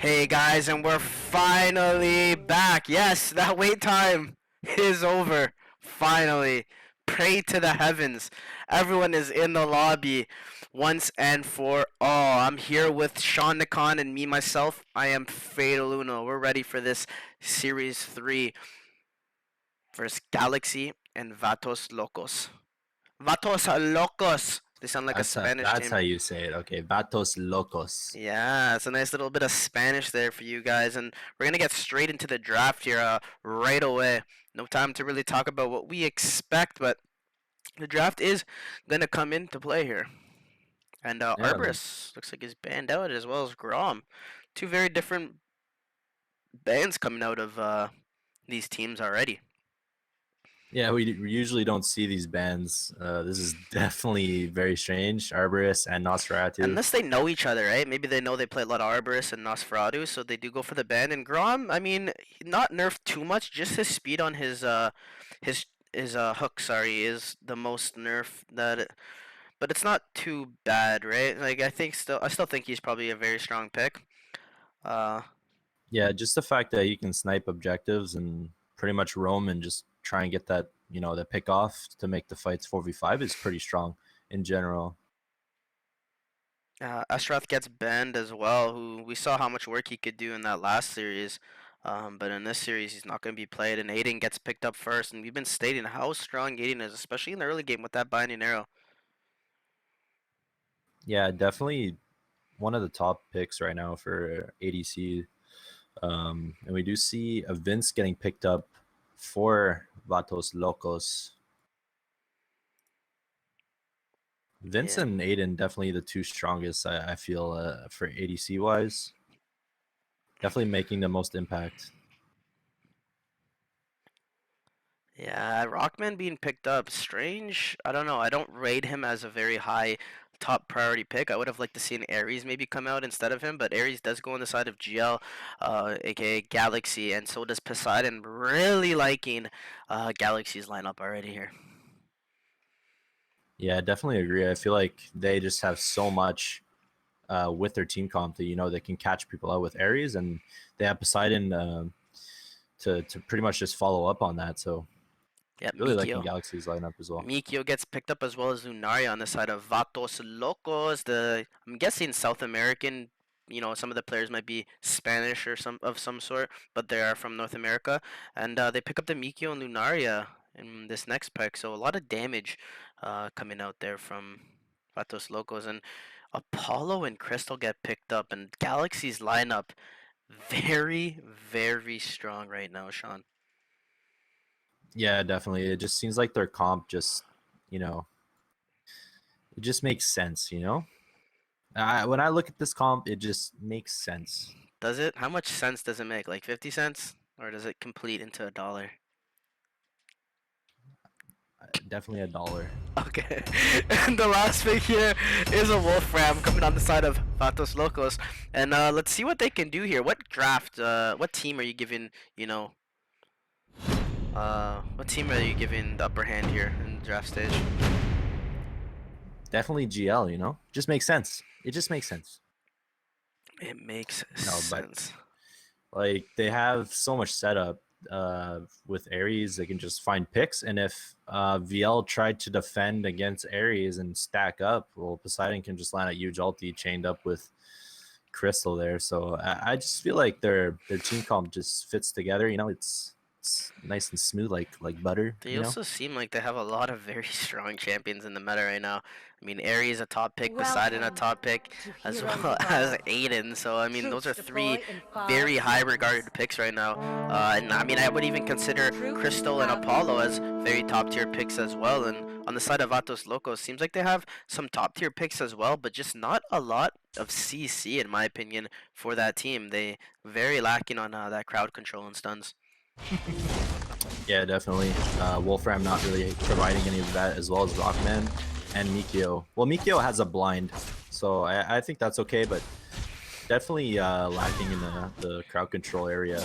Hey guys, and we're finally back. Yes, that wait time is over. Finally. Pray to the heavens. Everyone is in the lobby once and for all. I'm here with Sean Nikon and me myself. I am Fatal Uno. We're ready for this Series 3 versus Galaxy and VatosLokos. VatosLokos! They sound like a Spanish That's team. how you say it. Okay, Vatos Locos. Yeah, it's a nice little bit of Spanish there for you guys, and we're gonna get straight into the draft here right away. No time to really talk about what we expect, but the draft is gonna come into play here. And Yeah, Arborist looks like he's banned out as well as Grom. Two very different bands coming out of these teams already. yeah. We usually don't see these bands. This is definitely very strange. Arborist and Nosferatu. Unless they know each other, right? Maybe they know they play a lot of Arborist and Nosferatu, so they do go for the ban. And Grom, I mean, not nerfed too much. Just his speed on his hook, sorry, is the most nerf but it's not too bad, right? Like I still think he's probably a very strong pick. Uh, Yeah, just the fact that he can snipe objectives and pretty much roam and just try and get that the pick off to make the fights 4v5 is pretty strong in general. Ashrath gets banned as well, who we saw how much work he could do in that last series. But in this series, he's not going to be played, and Aiden gets picked up first. And we've been stating how strong Aiden is, especially in the early game with that binding arrow. Yeah, definitely one of the top picks right now for ADC. And we do see a Vince getting picked up for Vatos Locos. Vince Yeah. and Aiden definitely the two strongest. I feel for ADC wise, definitely making the most impact. Yeah, Rockman being picked up, strange. I don't know. I don't rate him as a very high top priority pick. I would have liked to see an Ares maybe come out instead of him, but Ares does go on the side of GL, aka Galaxy, and so does Poseidon. Really liking Galaxy's lineup already here. Yeah, I definitely agree. I feel like they just have so much with their team comp that they can catch people out with Ares, and they have Poseidon to pretty much just follow up on that. So Yeah, really liking Mikio. Galaxy's lineup as well. Mikio gets picked up as well as Lunaria on the side of VatosLokos. I'm guessing South American. Some of the players might be Spanish or some sort, but they are from North America, and they pick up the Mikio and Lunaria in this next pick. So a lot of damage coming out there from VatosLokos, and Apollo and Crystal get picked up, and Galaxy's lineup very very strong right now, Sean. Yeah, definitely. It just seems like their comp you know, it just makes sense. When I look at this comp, it just makes sense. Does it? How much sense does it make? Like 50 cents? Or does it complete into a dollar? Definitely a dollar. Okay. And the last pick here is a Wolfram coming on the side of VatosLokos. And let's see what they can do here. What team are you giving, what team are you giving the upper hand here in the draft stage? Definitely GL. Just makes sense. It just makes sense. It makes No, but sense. like they have so much setup with Ares. They can just find picks, and if VL tried to defend against Ares and stack up, well, Poseidon can just land a huge ulti chained up with Crystal there. So I just feel like their team comp just fits together. It's nice and smooth like butter. They also seem like they have a lot of very strong champions in the meta right now. I mean, Ares a top pick, Poseidon a Welcome top pick, to as Heroes well as Evolved. Aiden. So, I mean, those Troops are three deploy in 5 very high seconds. regarded picks right now. And I mean, I would even consider Troops Crystal and have Apollo as very top tier picks as well. And on the side of VatosLokos, seems like they have some top tier picks as well, but just not a lot of CC, in my opinion, for that team. They very lacking on that crowd control and stuns. Yeah, definitely. Wolfram not really providing any of that, as well as Rockman and Mikio. Well, Mikio has a blind, so I think that's okay, but definitely lacking in the crowd control area.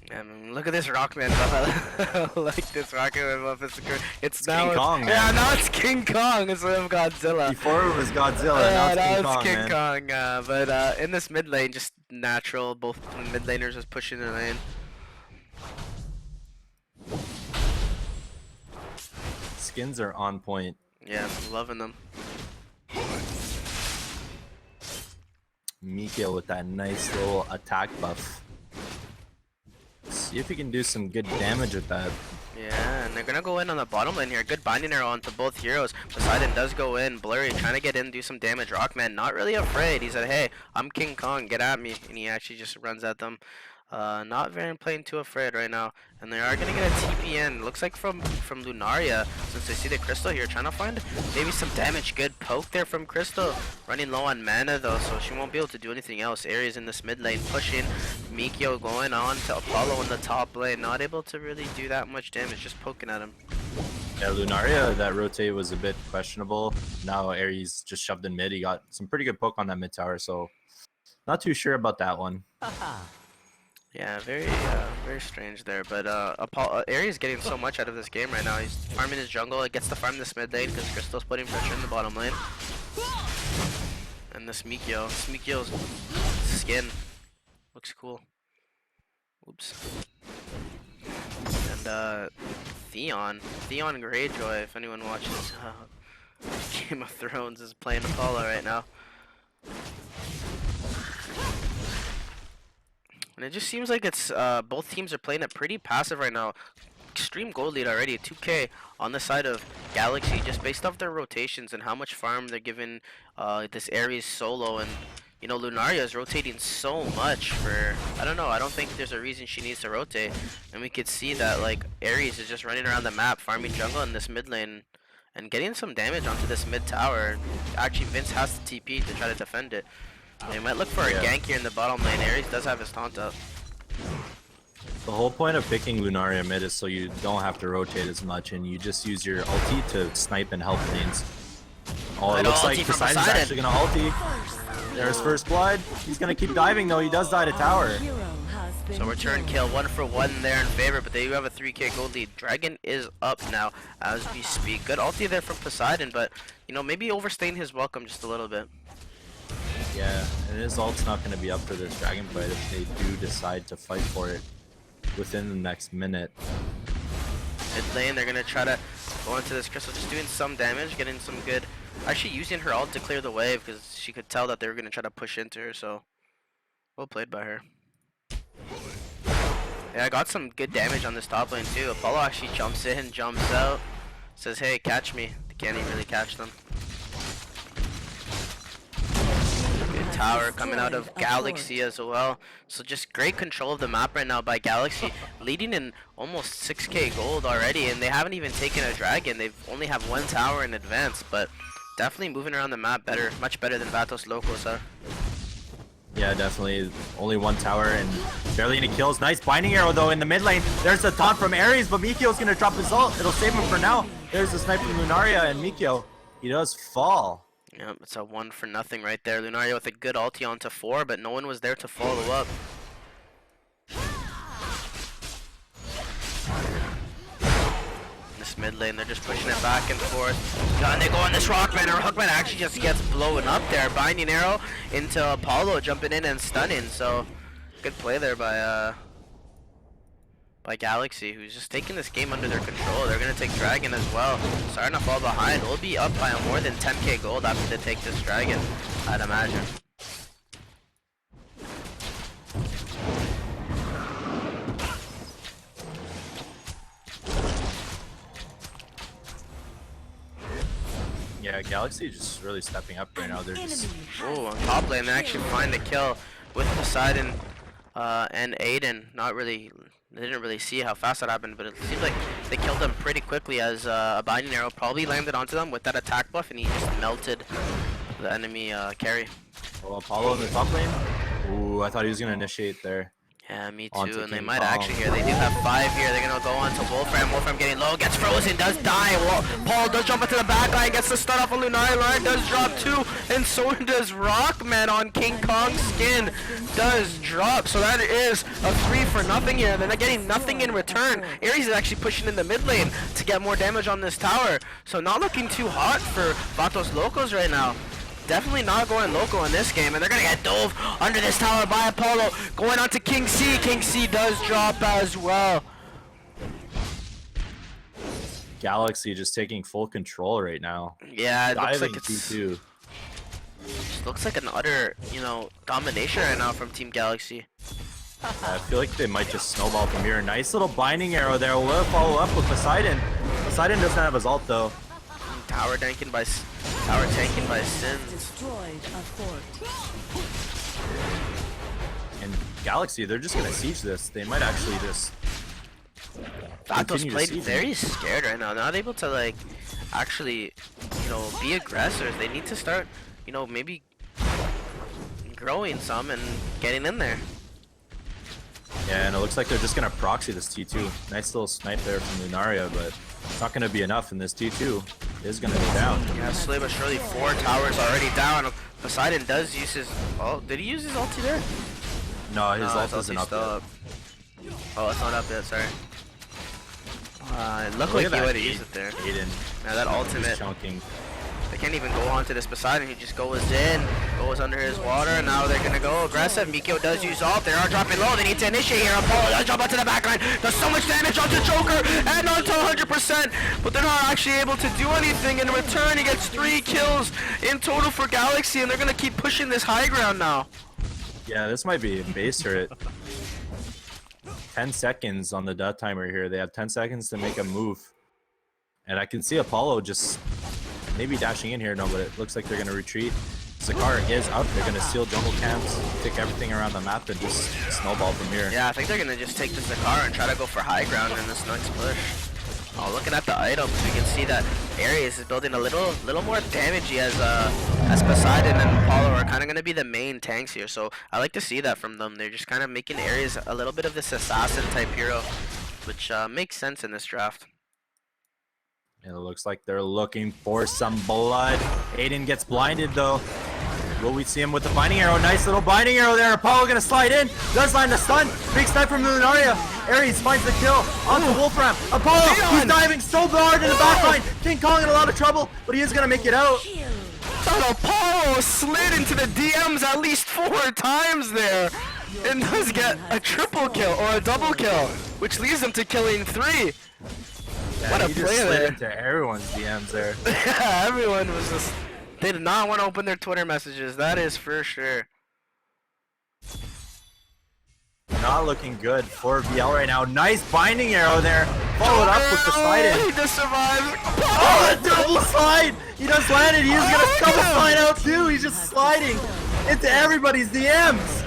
I mean, look at this Rockman buff. I like this Rockman buff. It's It's King now. Kong, Yeah, man. now it's King Kong instead of Godzilla. Before it was Godzilla, now it's King Now it's Kong, King man. Kong. But in this mid lane, just natural. Both mid laners just pushing the lane. Skins are on point. Yeah, I'm loving them. Mikio with that nice little attack buff. See if he can do some good damage with that. Yeah, and they're gonna go in on the bottom lane here. Good binding arrow onto both heroes. Poseidon does go in. Blurry trying to get in, do some damage. Rockman not really afraid. He said, "Hey, I'm King Kong. Get at me." And he actually just runs at them. Not very playing too afraid right now. And they are gonna get a TPN. Looks like from Lunaria, since they see the Crystal here, trying to find maybe some damage. Good poke there from Crystal. Running low on mana though, so she won't be able to do anything else. Ares in this mid lane pushing. Mikio going on to Apollo in the top lane. Not able to really do that much damage, just poking at him. Yeah, Lunaria, that rotate was a bit questionable. Now Ares just shoved in mid. He got some pretty good poke on that mid tower, so not too sure about that one. Yeah, very strange there. But Ares getting so much out of this game right now. He's farming his jungle. He gets to farm this mid lane because Crystal's putting pressure in the bottom lane. And this Mikio's skin looks cool. Oops. And Theon Greyjoy, if anyone watches Game of Thrones, is playing Apollo right now. And it just seems like it's both teams are playing it pretty passive right now. Extreme gold lead already, 2k on the side of Galaxy, just based off their rotations and how much farm they're giving this Ares solo. And you know, Lunaria is rotating so much for, I don't know, I don't think there's a reason she needs to rotate. And we could see that like Ares is just running around the map farming jungle in this mid lane and getting some damage onto this mid tower. Actually, Vince has to TP to try to defend it. They might look for a gank here in the bottom lane. Ares does have his taunt up. The whole point of picking Lunaria mid is so you don't have to rotate as much and you just use your ulti to snipe and help lanes. Oh, it looks like Poseidon's actually gonna ulti. There's first blood. He's gonna keep diving though. He does die to tower. So return kill, 1 for 1 there in favor, but they do have a 3k gold lead. Dragon is up now as we speak. Good ulti there from Poseidon, but you know, maybe overstaying his welcome just a little bit. Yeah, and his ult's not going to be up for this dragon fight if they do decide to fight for it within the next minute. Mid lane, they're going to try to go into this Crystal, just doing some damage, getting some good... Actually using her ult to clear the wave because she could tell that they were going to try to push into her, so... Well played by her. Yeah, I got some good damage on this top lane too. Apollo actually jumps in, jumps out, says, "Hey, catch me." They can't even really catch them. Tower coming out of Galaxy as well. So just great control of the map right now by Galaxy, leading in almost 6k gold already, and they haven't even taken a dragon. They've only have 1 tower in advance, but definitely moving around the map better, much better than VatosLokos are. Yeah, definitely. Only 1 tower and barely any kills. Nice binding arrow though in the mid lane. There's a taunt from Ares, but Mikio's gonna drop his ult. It'll save him for now. There's the snipe from Lunaria and Mikio. He does fall. Yep, it's a 1 for nothing right there. Lunaria with a good ulti onto 4, but no one was there to follow up. In this mid lane, they're just pushing it back and forth. And they go on this Rockman, and Rockman actually just gets blown up there. Binding arrow into Apollo, jumping in and stunning. So, good play there by Galaxy, who's just taking this game under their control. They're going to take Dragon as well. Starting to fall behind. We'll be up by more than 10k gold after they take this Dragon, I'd imagine. Yeah, Galaxy just really stepping up right now. They're just... Oh, on top lane, they actually find the kill with Poseidon and Aiden. Not really... They didn't really see how fast that happened, but it seems like they killed them pretty quickly as a binding arrow probably landed onto them with that attack buff, and he just melted the enemy carry. Oh, Apollo in the top lane. Ooh, I thought he was gonna initiate there. Yeah, me too. onto And they King might Kong. actually here. They do have 5 here. They're gonna go on to Wolfram. Wolfram getting low, gets frozen, does die. Paul does jump into the back line, gets the stun off of Lunari. Lunari does drop too, and so does Rockman on King Kong's skin. Does drop. So that is a 3 for nothing here. They're not getting nothing in return. Ares is actually pushing in the mid lane to get more damage on this tower. So not looking too hot for VatosLokos right now. Definitely not going local in this game, and they're gonna get dove under this tower by Apollo. Going on to King C. King C does drop as well. Galaxy just taking full control right now. Yeah, it looks like Diving it's T2. just looks like an utter, domination right now from Team Galaxy. I feel like they might just snowball from here. Nice little binding arrow there. Will follow up with Poseidon. Poseidon doesn't have his ult though. Tower tanking by Sins. Destroyed a fort. And Galaxy, they're just gonna siege this. They might actually just Vatos continue to played siege very them. scared right now. They're not able to actually, be aggressors. They need to start, maybe growing some and getting in there. Yeah, and it looks like they're just gonna proxy this T2. Nice little snipe there from Lunaria, but it's not gonna be enough, and this T2 is gonna go down. Yeah, slowly but surely 4 towers already down. Poseidon does use his. Oh, did he use his ulti there? No, his No, ult his isn't ulti's up still yet. up. Oh, it's not up yet. Sorry. It looked Look like at he that would have used it there. Aiden. Now that He's ultimate, chunking. they can't even go on to this Poseidon. He just goes in, goes under his water, and now they're gonna go aggressive. Mikio does use ult. They are dropping low. They need to initiate here. Apollo does jump onto the backline. Does so much damage onto Joker and onto 100%, but they're not actually able to do anything. In return, he gets 3 kills in total for Galaxy, and they're gonna keep pushing this high ground now. Yeah, this might be a base turret. 10 seconds on the dot timer here. They have 10 seconds to make a move. And I can see Apollo just maybe dashing in here. No, but it looks like they're going to retreat. Zakar is up. They're going to steal jungle camps, take everything around the map, and just snowball from here. Yeah, I think they're gonna just take the Zakar and try to go for high ground in this next push. Oh, looking at the items, we can see that Ares is building a little more damagey as Poseidon and Apollo are kind of gonna be the main tanks here. So I like to see that from them. They're just kind of making Ares a little bit of this assassin type hero, which makes sense in this draft. And it looks like they're looking for some blood. Aiden gets blinded though. Will we see him with the binding arrow? Nice little binding arrow there. Apollo gonna slide in. Does land the stun. Big snipe from Lunaria. Ares finds the kill onto Wolfram. Apollo, he's diving so hard in the backline. King Kong in a lot of trouble, but he is gonna make it out. But Apollo slid into the DMs at least 4 times there, and does get a triple kill or a double kill, which leads him to killing 3. What a He just play slid there. into everyone's DMs there. Yeah, everyone was just. They did not want to open their Twitter messages, that is for sure. Not looking good for VL right now. Nice binding arrow there. Followed up with the slide in. He just survived. Oh, a double slide! He just landed. He is Oh, gonna look double at him. slide out too. He's just sliding into everybody's DMs.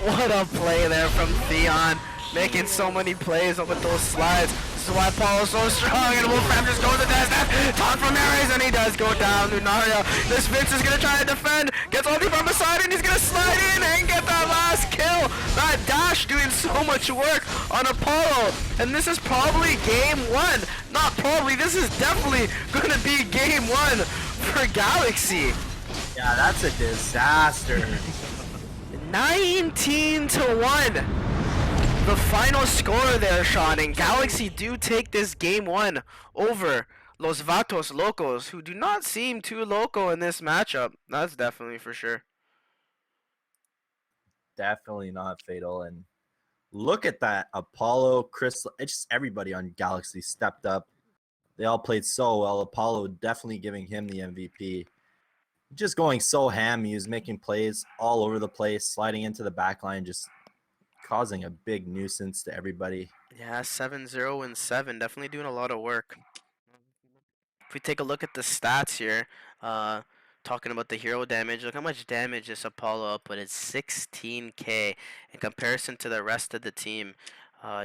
What a play there from Theon. Making so many plays with those slides. This is why Paul is so strong, and Wolfram just goes to death. Talk from Ares, and he does go down. Lunaria. This Vince is gonna try to defend. Gets ulti from beside, and he's gonna slide in and get that last kill. That dash doing so much work on Apollo. And this is probably game 1. Not probably, this is definitely gonna be game 1 for Galaxy. Yeah, that's a disaster. 19-1. The final score there, Sean, and Galaxy do take this game 1 over Los VatosLokos, who do not seem too loco in this matchup. That's definitely for sure. Definitely not fatal. And look at that. Apollo, Crystal, it's just everybody on Galaxy stepped up. They all played so well. Apollo definitely giving him the MVP. Just going so ham. He was making plays all over the place, sliding into the back line, just causing a big nuisance to everybody. Yeah, 7-0 and 7, definitely doing a lot of work. If we take a look at the stats here, talking about the hero damage, look how much damage this Apollo up, but it's 16k in comparison to the rest of the team.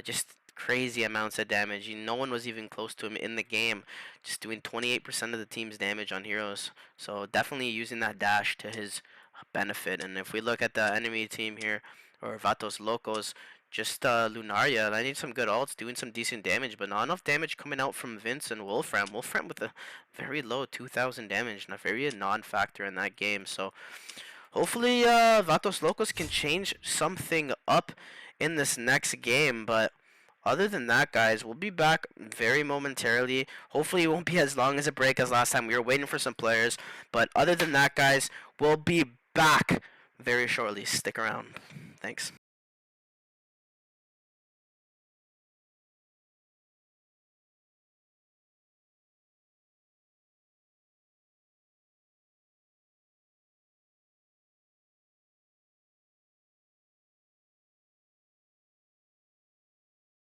Just crazy amounts of damage. No one was even close to him in the game, just doing 28% of the team's damage on heroes. So definitely using that dash to his benefit. And if we look at the enemy team here, or VatosLokos. Just Lunaria. I need some good ults doing some decent damage, but not enough damage coming out from Vince and Wolfram. Wolfram with a very low 2,000 damage and a very non-factor in that game. So hopefully VatosLokos can change something up in this next game. But other than that, guys, we'll be back very momentarily. Hopefully it won't be as long as a break as last time. We were waiting for some players. But other than that, guys, we'll be back very shortly. Stick around. Thanks.